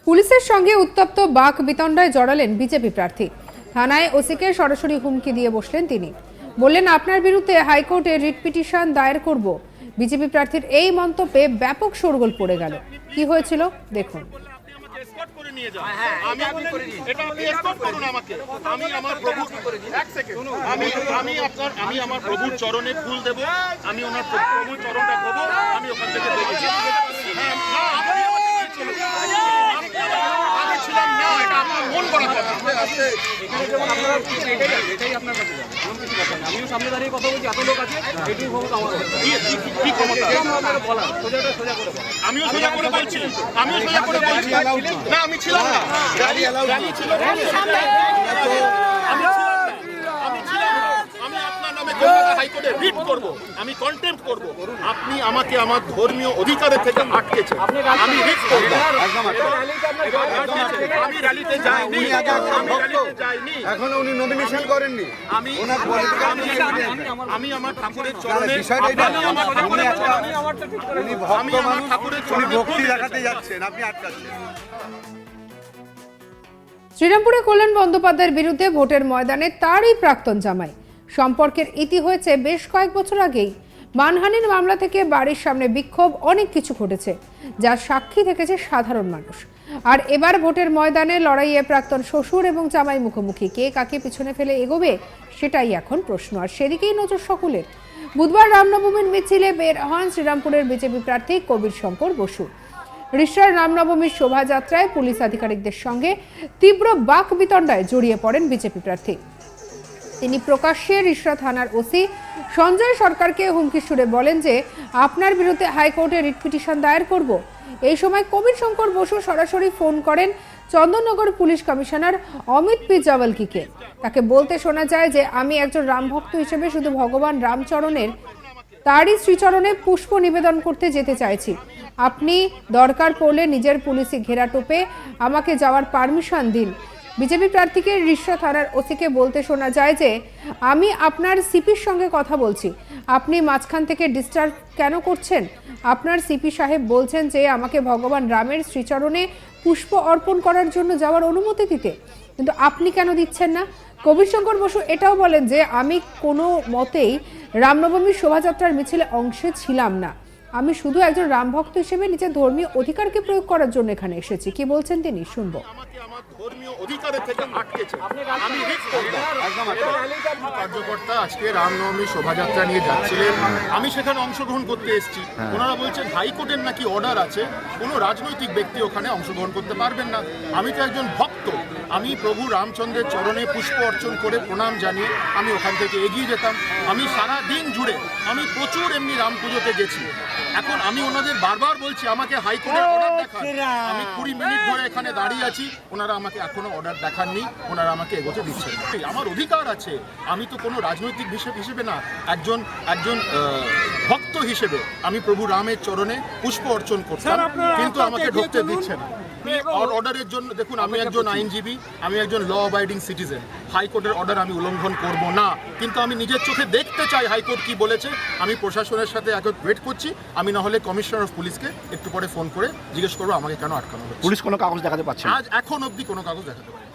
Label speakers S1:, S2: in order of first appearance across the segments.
S1: পুলিশের সঙ্গে উত্তপ্ত বাক বিতণ্ডায় জড়ালেন বিজেপি প্রার্থী। থানায় ওসিকে সরাসরি হুমকি দিয়ে বসলেন তিনি। বললেন, আপনার বিরুদ্ধে হাইকোর্টে রিট পিটিশন দায়ের করব। বিজেপি প্রার্থীর এই মন্তব্যে ব্যাপক শোরগোল পড়ে গেল। কি হয়েছিল দেখুন।
S2: আমি আমার প্রভুর চরণে ফুল দেব, আমি ওনার প্রভুর চরণটা দেবো, আমি ওখান থেকে দেখেছি। ছিলাম না, এটা আপনার মন করা কথা।
S3: আমিও সামনে দাঁড়িয়ে কথা বলছি, এত লোক আছে, এটুকু ক্ষমতা আমার।
S2: কি ক্ষমতা?
S3: সোজা করে
S2: আমিও সোজা করে বলছি, না আমি ছিলাম না, র্যালি ছিল, আমি আপনার নামে কলকাতা হাইকোর্টে রিট করব, আমি কন্টেম্প্ট করব। আপনি আমাকে আমার ধর্মীয় অধিকারের থেকে আটকেছেন, আমি রিট করব। আমি র্যালিতে যাইনি,
S4: এখনো উনি নমিনেশন করেননি।
S2: আমি আমার ঠাকুরের চরণে,
S4: আমি আমার ঠাকুরের চরণে ভক্তি দেখাতে যাচ্ছেন, আপনি আটকাচ্ছেন।
S1: শ্রীরামপুরে কল্যাণ বন্দ্যোপাধ্যায়ের বিরুদ্ধে ভোটের ময়দানে তারই প্রাক্তন জামাই। সম্পর্কের ইতি হয়েছে বেশ কয়েক বছর আগেই। মানহানির মামলা থেকে বাড়ির সামনে বিক্ষোভ, অনেক কিছু ঘটেছে যার সাক্ষী থেকেছে সাধারণ মানুষ। আর এবার ভোটের ময়দানে লড়াইয়ে প্রাক্তন শ্বশুর এবং জামাই মুখোমুখি। কে কাকে পিছনে ফেলে এগোবে সেটাই এখন প্রশ্ন, আর সেদিকেই নজর সকলের। বুধবার রামনবমীর মিছিলে বের হন শ্রীরামপুরের বিজেপি প্রার্থী কবির শঙ্কর বসু। রিষড়ার রামনবমীর শোভাযাত্রায় পুলিশ আধিকারিকদের সঙ্গে তীব্র বাক বিতণ্ডায় জড়িয়ে পড়েন বিজেপি প্রার্থী। তিনি প্রকাশ্যে রিষড়া থানার ওসি সঞ্জয় সরকারকে হুমকি সুরে বলেন যে আপনার বিরুদ্ধে হাইকোর্টে রিট পিটিশন দায়ের করব। এই সময় কবির শঙ্কর বসু সরাসরি ফোন করেন Chandannagar police commissioner Amit P জাওয়ালকিকে। তাকে বলতে শোনা যায় যে আমি একজন রামভক্ত হিসেবে শুধু ভগবান রামচরণের তারই শ্রীচরণে পুষ্প নিবেদন করতে যেতে চাইছি। আপনি দরকার পড়লে নিজের পুলিশি ঘেরাটোপে আমাকে যাওয়ার পারমিশন দিন। বিজেপি প্রার্থীকে রিষড়া থানার ওসিকে বলতে শোনা যায় যে আমি আপনার সিপির সঙ্গে কথা বলছি, আপনি মাঝখান থেকে ডিস্টার্ব কেন করছেন? আপনার সিপি সাহেব বলছেন যে আমাকে ভগবান রামের শ্রীচরণে পুষ্প অর্পণ করার জন্য যাওয়ার অনুমতি দিতে, কিন্তু আপনি কেন দিচ্ছেন না? কবির শঙ্কর বসু এটাও বলেন যে আমি কোনো মতেই রামনবমীর শোভাযাত্রার মিছিলে অংশে ছিলাম না, আমি শুধু একজন রামভক্ত হিসেবে নিজের ধর্মীয় অধিকারকে প্রয়োগ করার জন্য এখানে এসেছি। কি বলছেন তিনি, শুনবো।
S2: কার্যকর্তা আজকে রামনবমী শোভাযাত্রা নিয়ে যাচ্ছিলেন, আমি সেখানে অংশগ্রহণ করতে এসেছি। ওনারা বলছেন হাইকোর্টের নাকি অর্ডার আছে, কোনো রাজনৈতিক ব্যক্তি ওখানে অংশগ্রহণ করতে পারবেন না। আমি তো একজন ভক্ত, আমি প্রভু রামচন্দ্রের চরণে পুষ্প অর্চন করে প্রণাম জানিয়ে আমি ওখান থেকে এগিয়ে যেতাম। আমি সারা দিন জুড়ে আমি প্রচুর এমনি রাম পুজোতে গেছি। এখন আমি ওনাদের বারবার বলছি আমাকে হাইকোর্টের অর্ডার দেখান। আমি 20 মিনিট ধরে এখানে দাঁড়িয়ে আছি, ওনারা আমাকে এখনো অর্ডার দেখাননি, ওনারা আমাকে এগোতে দিচ্ছেন। আমার অধিকার আছে, আমি তো কোনো রাজনৈতিক হিসেবে না, একজন ভক্ত হিসেবে আমি প্রভু রামের চরণে পুষ্প অর্চন করতাম, কিন্তু আমাকে ঢুকতে দিচ্ছে না। অর্ডারের জন্য দেখুন, আমি একজন আইনজীবী, আমি একজন ল অ্যাবাইডিং সিটিজেন। হাইকোর্টের অর্ডার আমি উল্লঙ্ঘন করব না, কিন্তু আমি নিজের চোখে দেখতে চাই হাইকোর্ট কি বলেছে। আমি প্রশাসনের সাথে এখন ওয়েট করছি, আমি না হলে কমিশনার অফ পুলিশকে একটু পরে ফোন করে জিজ্ঞেস করবো আমাকে কেন আটকানো হচ্ছে।
S4: পুলিশ কোনো কাগজ দেখাতে পারছে না,
S2: আজ এখন অবধি কোনো কাগজ দেখাতে পারে।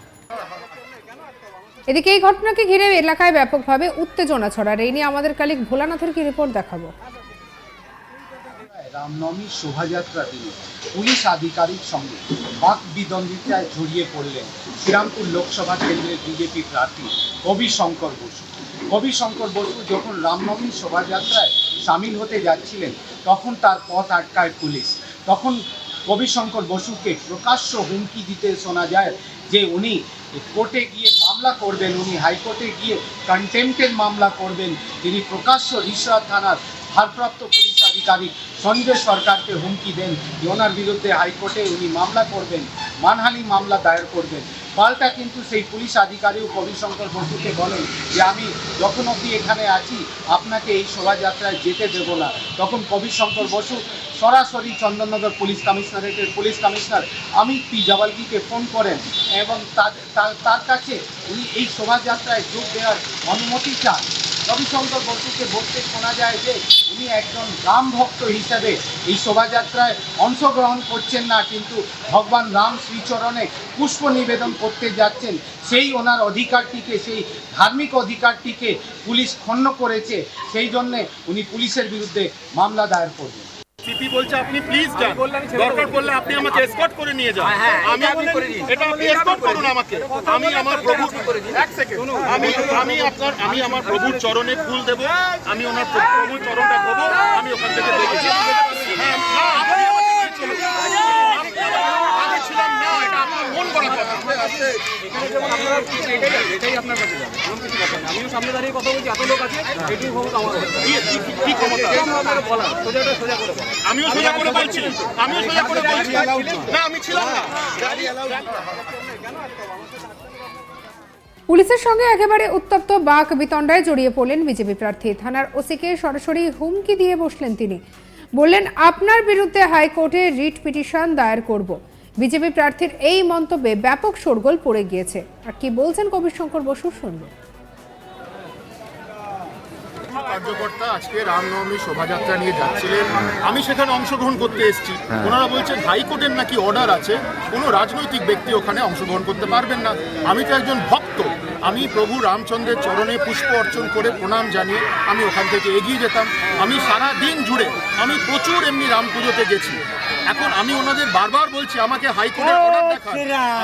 S1: এদিকে এই ঘটনাকে ঘিরে এলাকায় ব্যাপকভাবে উত্তেজনা ছড়ায়। এই নিয়ে আমাদের কালিক ভোলানাথের কি রিপোর্ট দেখাবো।
S5: রামনবমীর শোভাযাত্রা দিনে পুলিশ আধিকারিক সঙ্গে বাক বিদ্বন্দ্বিতায় জড়িয়ে পড়লেন শ্রীরামপুর লোকসভা কেন্দ্রের বিজেপি প্রার্থী কবির শঙ্কর বসু। কবির শঙ্কর বসু যখন রামনবমীর শোভাযাত্রায় সামিল হতে যাচ্ছিলেন তখন তার পথ আটকায় পুলিশ। তখন কবির শঙ্কর বসুকে প্রকাশ্য হুমকি দিতে শোনা যায় যে উনি কোর্টে গিয়ে মামলা করবেন, উনি হাইকোর্টে গিয়ে কন্টেম্পটের মামলা করবেন। তিনি প্রকাশ্য রিষড়া থানার ভারপ্রাপ্ত পুলিশ আধিকারিক সঞ্জয় সরকারকে হুমকি দেন যে ওনার বিরুদ্ধে হাইকোর্টে উনি মামলা করবেন, মানহানি মামলা দায়ের করবেন। পাল্টা কিন্তু সেই পুলিশ আধিকারিক কবির শঙ্কর বসুকে বলেন যে আমি যখন অবধি এখানে আছি আপনাকে এই শোভাযাত্রায় যেতে দেব না। তখন কবির শঙ্কর বসু সরাসরি চন্দননগর পুলিশ কমিশনারেটের পুলিশ কমিশনার অমিত পি জাওয়ালকিকে ফোন করেন এবং তার কাছে উনি এই শোভাযাত্রায় যোগ দেওয়ার অনুমতি চান। রবিশঙ্কর বসুকে বলতে শোনা যায় যে উনি একজন রাম ভক্ত হিসাবে এই শোভাযাত্রায় অংশগ্রহণ করছেন না, কিন্তু ভগবান রাম শ্রীচরণে পুষ্প নিবেদন করতে যাচ্ছেন। সেই ওনার অধিকারটিকে, সেই ধার্মিক অধিকারটিকে পুলিশ ক্ষুণ্ণ করেছে, সেই জন্যে উনি পুলিশের বিরুদ্ধে মামলা দায়ের করবেন।
S2: সিপি বলছে আপনি প্লিজ যান, দরকার পড়লে আপনি আমাকে এসকর্ট করে নিয়ে যান। আমি এটা আপনি এসকর্ট করুন আমাকে। আমি আমার প্রভু এক সেকেন্ড আমি আমার প্রভুর চরণে ফুল দেব, আমি ওনার প্রভুর চরণটা ধোব, আমি ওখান থেকে দেখেছি। হ্যাঁ, না, আপনি আমাকে নিয়ে চলুন। আমি ছিলাম না, এটা আপনার মন করা কথা।
S3: এখানে যেমন আপনারা এটাই আপনার কাছে যাবে, এমন কিছু কথা না। আমিও সামনে দাঁড়িয়ে কথা বলছি, এত লোক আছে, এটুকু ক্ষমতা আমার হচ্ছে।
S2: কি ক্ষমতা?
S3: আপনাকে বলার সোজা করে বলা।
S2: আমিও সোজা করে বলছি, না আমি ছিলাম না।
S1: পুলিশের সঙ্গে একেবারে উত্তপ্ত বাক বিতণ্ডায় জড়িয়ে পড়লেন বিজেপি প্রার্থী। থানার ওসিকে সরাসরি হুমকি দিয়ে বসলেন তিনি। বললেন, আপনার বিরুদ্ধে হাইকোর্টে রিট পিটিশন দায়ের করব। বিজেপি প্রার্থীর এই মন্তব্যে ব্যাপক শোরগোল পড়ে গিয়েছে। আর কি বলছেন কবির শঙ্কর বসু, শুনবো।
S2: কার্যকর্তা আজকে রামনবমী শোভাযাত্রা নিয়ে যাচ্ছিলেন, আমি সেখানে অংশগ্রহণ করতে এসেছি। ওনারা বলছেন হাইকোর্টের নাকি অর্ডার আছে, কোনো রাজনৈতিক ব্যক্তি ওখানে অংশগ্রহণ করতে পারবেন না। আমি তো একজন ভক্ত, আমি প্রভু রামচন্দ্রের চরণে পুষ্প অর্চন করে প্রণাম জানিয়ে আমি ওখান থেকে এগিয়ে যেতাম। আমি সারা দিন জুড়ে আমি প্রচুর এমনি রাম পুজোতে গেছি। এখন আমি ওনাদের বারবার বলছি আমাকে হাইকোর্টের অর্ডার দেখান।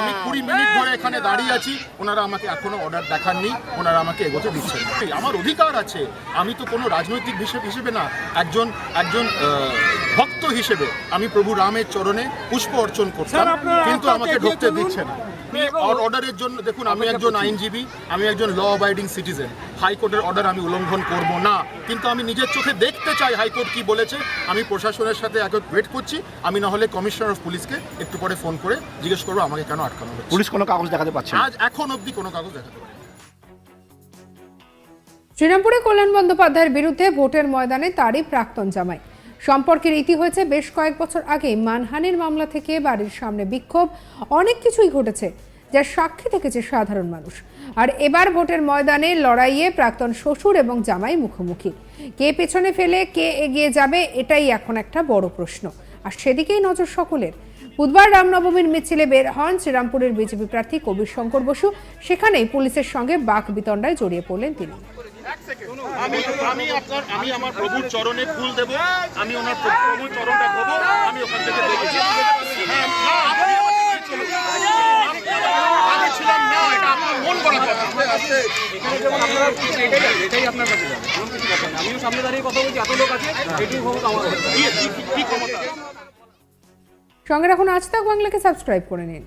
S2: আমি 20 মিনিট ধরে এখানে দাঁড়িয়ে আছি, ওনারা আমাকে এখনো অর্ডার দেখাননি, ওনারা আমাকে এগোতে দিচ্ছেন না। আমার অধিকার আছে, আমি তো কোনো রাজনৈতিক বিষয় হিসেবে না, একজন ভক্ত হিসেবে আমি প্রভু রামের চরণে পুষ্প অর্চন করতাম, কিন্তু আমাকে ঢুকতে দিচ্ছে না। অর্ডারের জন্য দেখুন, আমি একজন আইনজীবী, আমি একজন ল অ্যাবাইডিং সিটিজেন। হাইকোর্টের অর্ডার আমি উল্লঙ্ঘন করব না, কিন্তু আমি নিজের চোখে দেখতে চাই হাইকোর্ট কি বলেছে। আমি প্রশাসনের সাথে এখন ওয়েট করছি, আমি না হলে কমিশনার অফ পুলিশকে একটু পরে ফোন করে জিজ্ঞেস করবো আমাকে কেন আটকানো হচ্ছে।
S4: পুলিশ কোনো কাগজ দেখাতে পারছে না,
S2: আজ এখন অবধি কোনো কাগজ দেখাতে পারে।
S1: শ্রীরামপুরে কল্যাণ বন্দ্যোপাধ্যায়ের বিরুদ্ধে ভোটের ময়দানে তারই প্রাক্তন জামাই। সম্পর্কের ইতি হয়েছে বেশ কয়েক বছর আগে। মানহানির মামলা থেকে বাড়ির সামনে বিক্ষোভ, অনেক কিছুই ঘটেছে যার সাক্ষী থেকেছে সাধারণ মানুষ। আর এবার ভোটের ময়দানে লড়াইয়ে প্রাক্তন শ্বশুর এবং জামাই মুখোমুখি। কে পেছনে ফেলে কে এগিয়ে যাবে, এটাই এখন একটা বড় প্রশ্ন। আর সেদিকেই নজর সকলের। বুধবার রামনবমীর মিছিলে বের হন শ্রীরামপুরের বিজেপি প্রার্থী কবির শঙ্কর বসু। সেখানেই পুলিশের সঙ্গে বাক বিতণ্ডায় জড়িয়ে পড়লেন তিনি।
S2: আমি আমার প্রভুর চরণে ফুল দেব, আমি ওনার প্রভুর চরণটা ধোব, আমি ওখান থেকে দেখেছি। হ্যাঁ, না, আপনি আমাকে নিয়ে চলুন। আমি ছিলাম না, এটা আপনার মন করা কথা।
S3: এখানে যেমন আপনারা এটাই আপনার কাছে যাবে, এমন কিছু কথা না। আমিও সামনে দাঁড়িয়ে কথা বলছি, এত লোক আছে, এটুকু ক্ষমতা আমার হচ্ছে।
S2: কি ক্ষমতা?
S1: সঙ্গে রাখুন আজ তাক বাংলাকে, সাবস্ক্রাইব করে নিন।